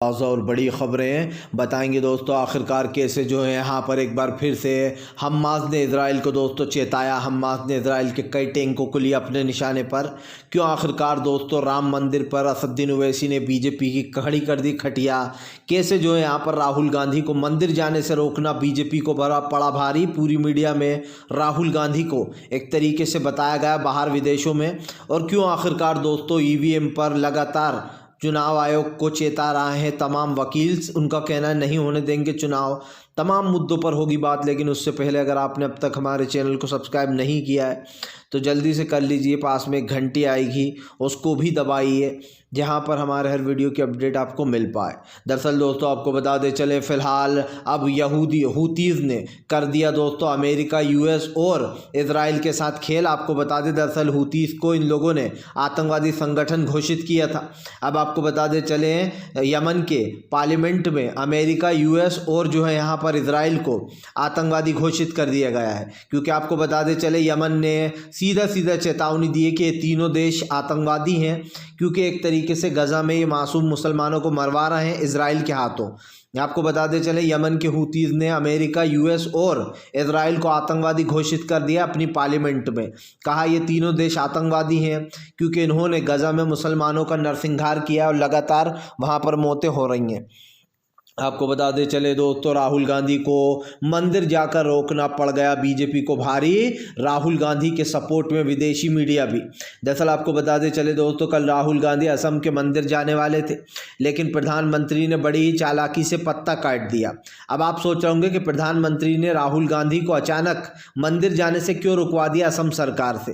और बड़ी खबरें बताएंगे दोस्तों। आखिरकार कैसे जो है यहाँ पर एक बार फिर से हमास ने इजराइल को दोस्तों चेताया। हमास ने इजराइल के कई टैंकों को लिया अपने निशाने पर। क्यों आखिरकार दोस्तों राम मंदिर पर असदुद्दीन ओवैसी ने बीजेपी की खड़ी कर दी खटिया। कैसे जो है यहाँ पर राहुल गांधी को मंदिर जाने से रोकना बीजेपी को बड़ा पड़ा भारी। पूरी मीडिया में राहुल गांधी को एक तरीके से बताया गया बाहर विदेशों में। और क्यों आखिरकार दोस्तों ईवीएम पर लगातार चुनाव आयोग को चेता रहे हैं तमाम वकील। उनका कहना है नहीं होने देंगे चुनाव। तमाम मुद्दों पर होगी बात, लेकिन उससे पहले अगर आपने अब तक हमारे चैनल को सब्सक्राइब नहीं किया है तो जल्दी से कर लीजिए। पास में एक घंटी आएगी उसको भी दबाइए जहां पर हमारे हर वीडियो की अपडेट आपको मिल पाए। दरअसल दोस्तों आपको बता दें चले फ़िलहाल अब हूतीज़ ने कर दिया दोस्तों अमेरिका, यूएस और इजराइल के साथ खेल। आपको बता दें दरअसल हूतीज़ को इन लोगों ने आतंकवादी संगठन घोषित किया था। अब आपको बता दें चले यमन के पार्लियामेंट में अमेरिका, यूएस और जो है यहाँ पर इजराइल को आतंकवादी घोषित कर दिया गया है। क्योंकि आपको बता दें चले यमन ने सीधा चेतावनी दी है कि ये तीनों देश आतंकवादी हैं, क्योंकि एक तरीके से गजा में ये मासूम मुसलमानों को मरवा रहे हैं इजराइल के हाथों। आपको बता दें चले यमन के हूतीज़ ने अमेरिका, यूएस और इजराइल को आतंकवादी घोषित कर दिया अपनी पार्लियामेंट में। कहा ये तीनों देश आतंकवादी हैं क्योंकि इन्होंने गजा में मुसलमानों का नरसंहार किया और लगातार वहाँ पर मौतें हो रही हैं। आपको बता दें चले दोस्तों राहुल गांधी को मंदिर जाकर रोकना पड़ गया बीजेपी को भारी। राहुल गांधी के सपोर्ट में विदेशी मीडिया भी। दरअसल आपको बता दें चले दोस्तों कल राहुल गांधी असम के मंदिर जाने वाले थे, लेकिन प्रधानमंत्री ने बड़ी ही चालाकी से पत्ता काट दिया। अब आप सोच रहे होंगे कि प्रधानमंत्री ने राहुल गांधी को अचानक मंदिर जाने से क्यों रुकवा दिया असम सरकार से।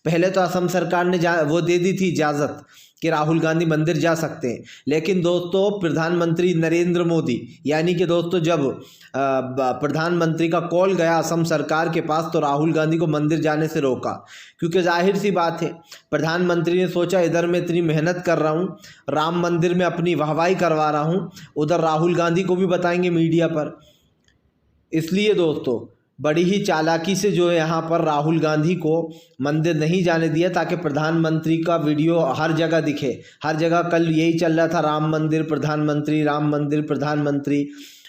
पहले तो असम सरकार ने वो दे दी थी इजाज़त कि राहुल गांधी मंदिर जा सकते हैं, लेकिन दोस्तों प्रधानमंत्री नरेंद्र मोदी यानी कि दोस्तों जब प्रधानमंत्री का कॉल गया असम सरकार के पास तो राहुल गांधी को मंदिर जाने से रोका। क्योंकि जाहिर सी बात है प्रधानमंत्री ने सोचा इधर मैं इतनी मेहनत कर रहा हूँ, राम मंदिर में अपनी वाहवाही करवा रहा हूँ, उधर राहुल गांधी को भी बताएंगे मीडिया पर। इसलिए दोस्तों बड़ी ही चालाकी से जो है यहाँ पर राहुल गांधी को मंदिर नहीं जाने दिया ताकि प्रधानमंत्री का वीडियो हर जगह दिखे। हर जगह कल यही चल रहा था, राम मंदिर प्रधानमंत्री, राम मंदिर प्रधानमंत्री।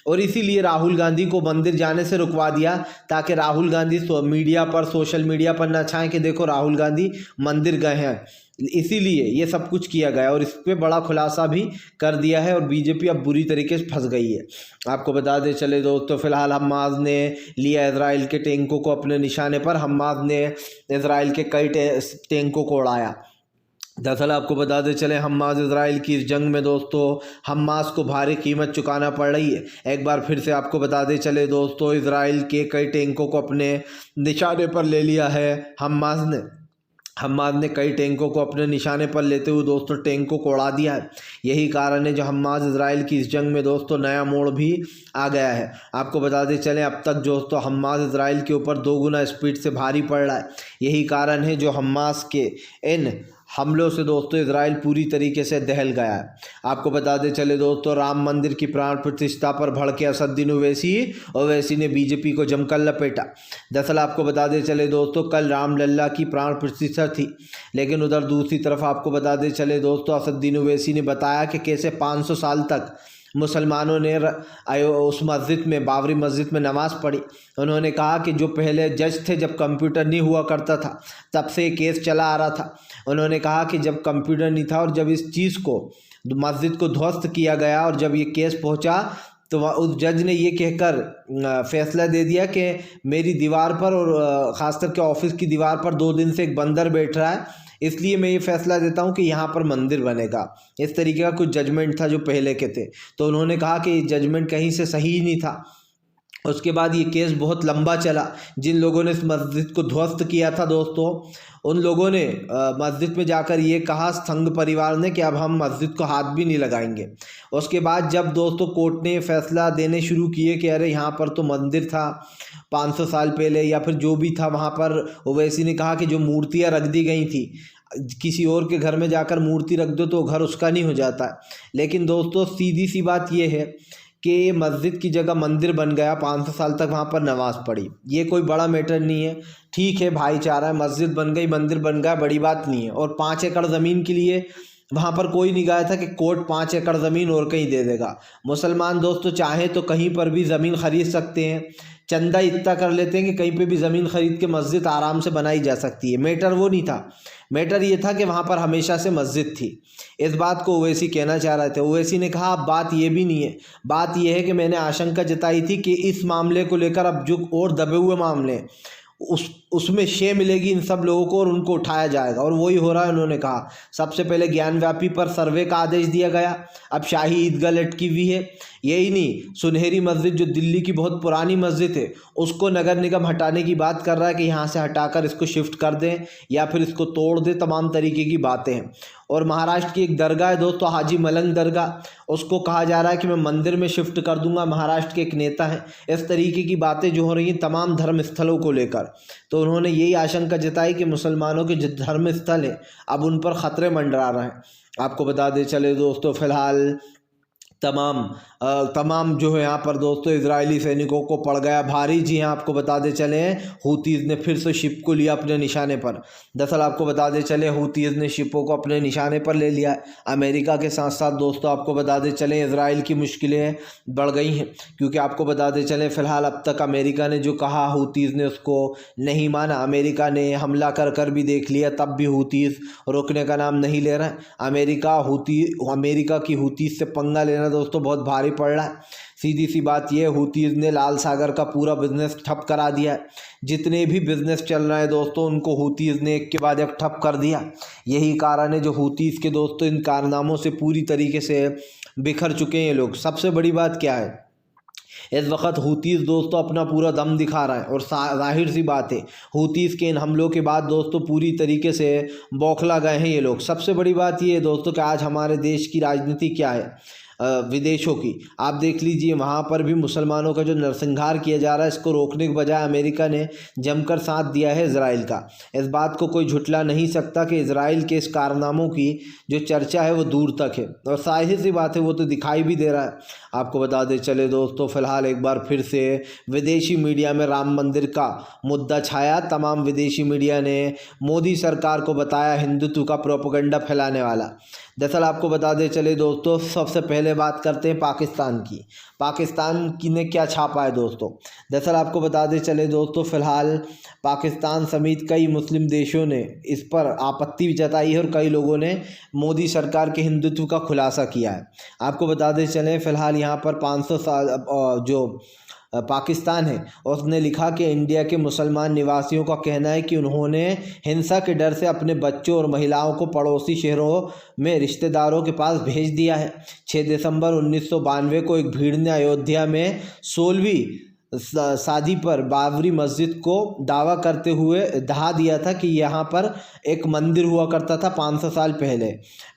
और इसीलिए राहुल गांधी को मंदिर जाने से रुकवा दिया ताकि राहुल गांधी मीडिया पर, सोशल मीडिया पर न छाएं कि देखो राहुल गांधी मंदिर गए हैं। इसीलिए ये सब कुछ किया गया और इस पर बड़ा खुलासा भी कर दिया है और बीजेपी अब बुरी तरीके से फंस गई है। आपको बता दें चले दोस्तों फिलहाल हमास ने लिया इजराइल के टैंकों को अपने निशाने पर। हमास ने इजराइल के कई टैंकों को उड़ाया। दरअसल आपको बता दें चले हमास इजराइल की इस जंग में दोस्तों हमास को भारी कीमत चुकाना पड़ रही है। एक बार फिर से आपको बता दें चले दोस्तों इजराइल के कई टैंकों को अपने निशाने पर ले लिया है हमास ने कई टैंकों को अपने निशाने पर लेते हुए दोस्तों टैंकों को उड़ा दिया है। यही कारण है जो हमास इजराइल की इस जंग में दोस्तों नया मोड़ भी आ गया है। आपको बताते चलें अब तक दोस्तों हमास इजराइल के ऊपर 2 गुना स्पीड से भारी पड़ रहा है। यही कारण है जो हमास के इन हमलों से दोस्तों इजराइल पूरी तरीके से दहल गया है। आपको बताते चले दोस्तों राम मंदिर की प्राण प्रतिष्ठा पर भड़के असदुद्दीन ओवैसी ने बीजेपी को जमकर लपेटा। दरअसल आपको बताते चले दोस्तों कल रामलला की प्राण प्रतिष्ठा थी, लेकिन उधर दूसरी तरफ आपको बताते चले दोस्तों असदुद्दीन ओवैसी ने बताया कि कैसे 500 साल तक मुसलमानों ने उस मस्जिद में, बाबरी मस्जिद में नमाज़ पढ़ी। उन्होंने कहा कि जो पहले जज थे जब कंप्यूटर नहीं हुआ करता था तब से ये केस चला आ रहा था। उन्होंने कहा कि जब कंप्यूटर नहीं था और जब इस चीज़ को मस्जिद को ध्वस्त किया गया और जब ये केस पहुंचा तो उस जज ने ये कहकर फैसला दे दिया कि मेरी दीवार पर और ख़ास करके ऑफिस की दीवार पर 2 दिन से एक बंदर बैठ रहा है, इसलिए मैं ये फैसला देता हूँ कि यहाँ पर मंदिर बनेगा। इस तरीके का कुछ जजमेंट था जो पहले के थे। तो उन्होंने कहा कि ये जजमेंट कहीं से सही ही नहीं था। उसके बाद ये केस बहुत लंबा चला। जिन लोगों ने इस मस्जिद को ध्वस्त किया था दोस्तों उन लोगों ने मस्जिद में जाकर ये कहा संघ परिवार ने कि अब हम मस्जिद को हाथ भी नहीं लगाएंगे। उसके बाद जब दोस्तों कोर्ट ने फैसला देने शुरू किए कि अरे यहाँ पर तो मंदिर था 500 साल पहले या फिर जो भी था वहाँ पर, ओवैसी ने कहा कि जो मूर्तियाँ रख दी गई थी किसी और के घर में जाकर मूर्ति रख दो तो घर उसका नहीं हो जाता। लेकिन दोस्तों सीधी सी बात ये है कि मस्जिद की जगह मंदिर बन गया, 500 साल तक वहाँ पर नमाज़ पढ़ी। ये कोई बड़ा मैटर नहीं है, ठीक है भाईचारा है, मस्जिद बन गई, मंदिर बन गया, बड़ी बात नहीं है। और 5 एकड़ ज़मीन के लिए वहाँ पर कोई नहीं गया था कि कोर्ट 5 एकड़ ज़मीन और कहीं दे देगा। मुसलमान दोस्तों चाहें तो कहीं पर भी ज़मीन ख़रीद सकते हैं, चंदा इतना कर लेते हैं कि कहीं पे भी ज़मीन ख़रीद के मस्जिद आराम से बनाई जा सकती है। मैटर वो नहीं था, मैटर ये था कि वहाँ पर हमेशा से मस्जिद थी। इस बात को ओवैसी कहना चाह रहे थे। ओवैसी ने कहा अब बात ये भी नहीं है, बात ये है कि मैंने आशंका जताई थी कि इस मामले को लेकर अब जो और दबे हुए मामले हैं उसमें शे मिलेगी इन सब लोगों को और उनको उठाया जाएगा, और वही हो रहा है। उन्होंने कहा सबसे पहले ज्ञान व्यापी पर सर्वे का आदेश दिया गया, अब शाही ईदगाह लटकी हुई है। यही नहीं, सुनहरी मस्जिद जो दिल्ली की बहुत पुरानी मस्जिद है उसको नगर निगम हटाने की बात कर रहा है कि यहाँ से हटाकर इसको शिफ्ट कर दें या फिर इसको तोड़ दें, तमाम तरीके की बातें हैं। और महाराष्ट्र की एक दरगाह है दोस्तों, हाजी मलंग दरगाह, उसको कहा जा रहा है कि मैं मंदिर में शिफ्ट कर दूंगा, महाराष्ट्र के एक नेता हैं। इस तरीके की बातें जो हो रही हैं तमाम धर्म स्थलों को लेकर, तो उन्होंने यही आशंका जताई कि मुसलमानों के जो धर्म स्थल है अब उन पर ख़तरे मंडरा रहे हैं। आपको बता दें चले दोस्तों, फ़िलहाल तमाम जो है यहाँ पर दोस्तों इजरायली सैनिकों को पड़ गया भारी। जी हाँ, आपको बताते चले हूतीज़ ने फिर से शिप को लिया अपने निशाने पर। दरअसल आपको बताते चले हूतीज़ ने शिपों को अपने निशाने पर ले लिया। अमेरिका के साथ साथ दोस्तों आपको बताते चले इजराइल की मुश्किलें बढ़ गई हैं, क्योंकि आपको बताते चले फ़िलहाल अब तक अमेरिका ने जो कहा हूतीज़ ने उसको नहीं माना। अमेरिका ने हमला कर कर भी देख लिया, तब भी हूतीज़ रुकने का नाम नहीं ले रहा है। अमेरिका की हूतीज़ से पंगा लेना दोस्तों बहुत भारी पड़ रहा है। सीधी सी बात यह है, हूतीज़ ने लाल सागर का पूरा बिजनेस ठप करा दिया है। जितने भी बिजनेस चल रहे हैं दोस्तों उनको हूतीज़ ने एक के बाद एक ठप कर दिया। यही कारण है जो हूतीज़ के दोस्तों इन कारनामों से पूरी तरीके से बिखर चुके हैं ये लोग। सबसे बड़ी बात क्या है, इस वक्त हूतीज़ दोस्तों अपना पूरा दम दिखा रहा है, और जाहिर सी बात है हूतीज़ के इन हमलों के बाद दोस्तों पूरी तरीके से बौखला गए हैं ये लोग। सबसे बड़ी बात ये है दोस्तों कि आज हमारे देश की राजनीति क्या है, विदेशों की। आप देख लीजिए वहाँ पर भी मुसलमानों का जो नरसंहार किया जा रहा है, इसको रोकने के बजाय अमेरिका ने जमकर साथ दिया है इजराइल का। इस बात को कोई झुटला नहीं सकता कि इजराइल के इस कारनामों की जो चर्चा है वो दूर तक है, और जाहिर सी बात है वो तो दिखाई भी दे रहा है। आपको बता दें चले दोस्तों, फ़िलहाल एक बार फिर से विदेशी मीडिया में राम मंदिर का मुद्दा छाया। तमाम विदेशी मीडिया ने मोदी सरकार को बताया हिंदुत्व का प्रोपेगेंडा फैलाने वाला। दरअसल आपको बता दें चले दोस्तों, सबसे पहले बात करते हैं पाकिस्तान की। पाकिस्तान की ने क्या छापा है दोस्तों। दरअसल आपको बता दें चले दोस्तों, फ़िलहाल पाकिस्तान समेत कई मुस्लिम देशों ने इस पर आपत्ति भी जताई है और कई लोगों ने मोदी सरकार के हिंदुत्व का खुलासा किया है। आपको बता दें चले फ़िलहाल यहाँ पर 500 साल जो पाकिस्तान है उसने लिखा कि इंडिया के मुसलमान निवासियों का कहना है कि उन्होंने हिंसा के डर से अपने बच्चों और महिलाओं को पड़ोसी शहरों में रिश्तेदारों के पास भेज दिया है। 6 दिसंबर 1992 को एक भीड़ ने अयोध्या में 16वीं शादी पर बाबरी मस्जिद को दावा करते हुए दहा दिया था कि यहाँ पर एक मंदिर हुआ करता था 500 साल पहले,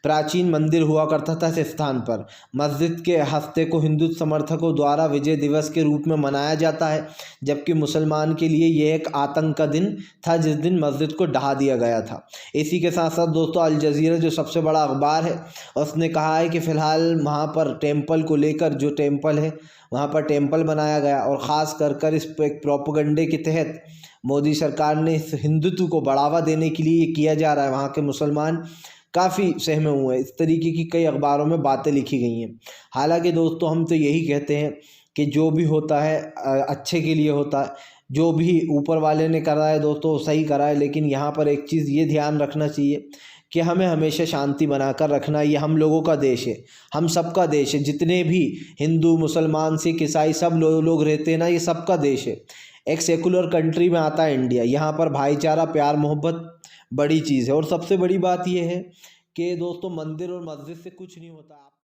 प्राचीन मंदिर हुआ करता था इस स्थान पर। मस्जिद के हफ्ते को हिंदू समर्थकों द्वारा विजय दिवस के रूप में मनाया जाता है, जबकि मुसलमान के लिए यह एक आतंक का दिन था जिस दिन मस्जिद को ढहा दिया गया था। इसी के साथ साथ दोस्तों अल जज़ीरा जो सबसे बड़ा अखबार है उसने कहा है कि फ़िलहाल वहाँ पर टेम्पल को लेकर, जो टेम्पल है वहाँ पर टेम्पल बनाया गया, और ख़ास कर इस एक प्रोपेगेंडे के तहत मोदी सरकार ने इस हिंदुत्व को बढ़ावा देने के लिए ये किया जा रहा है। वहाँ के मुसलमान काफ़ी सहमे हुए हैं। इस तरीके की कई अखबारों में बातें लिखी गई हैं। हालांकि दोस्तों हम तो यही कहते हैं कि जो भी होता है अच्छे के लिए होता है, जो भी ऊपर वाले ने करा है दोस्तों सही करा है। लेकिन यहाँ पर एक चीज़ ये ध्यान रखना चाहिए कि हमें हमेशा शांति बनाकर रखना। ये हम लोगों का देश है, हम सबका देश है। जितने भी हिंदू, मुसलमान, सिख, ईसाई सब लोग रहते हैं ना, ये सबका देश है। एक सेकुलर कंट्री में आता है इंडिया। यहाँ पर भाईचारा, प्यार, मोहब्बत बड़ी चीज़ है। और सबसे बड़ी बात यह है कि दोस्तों मंदिर और मस्जिद से कुछ नहीं होता।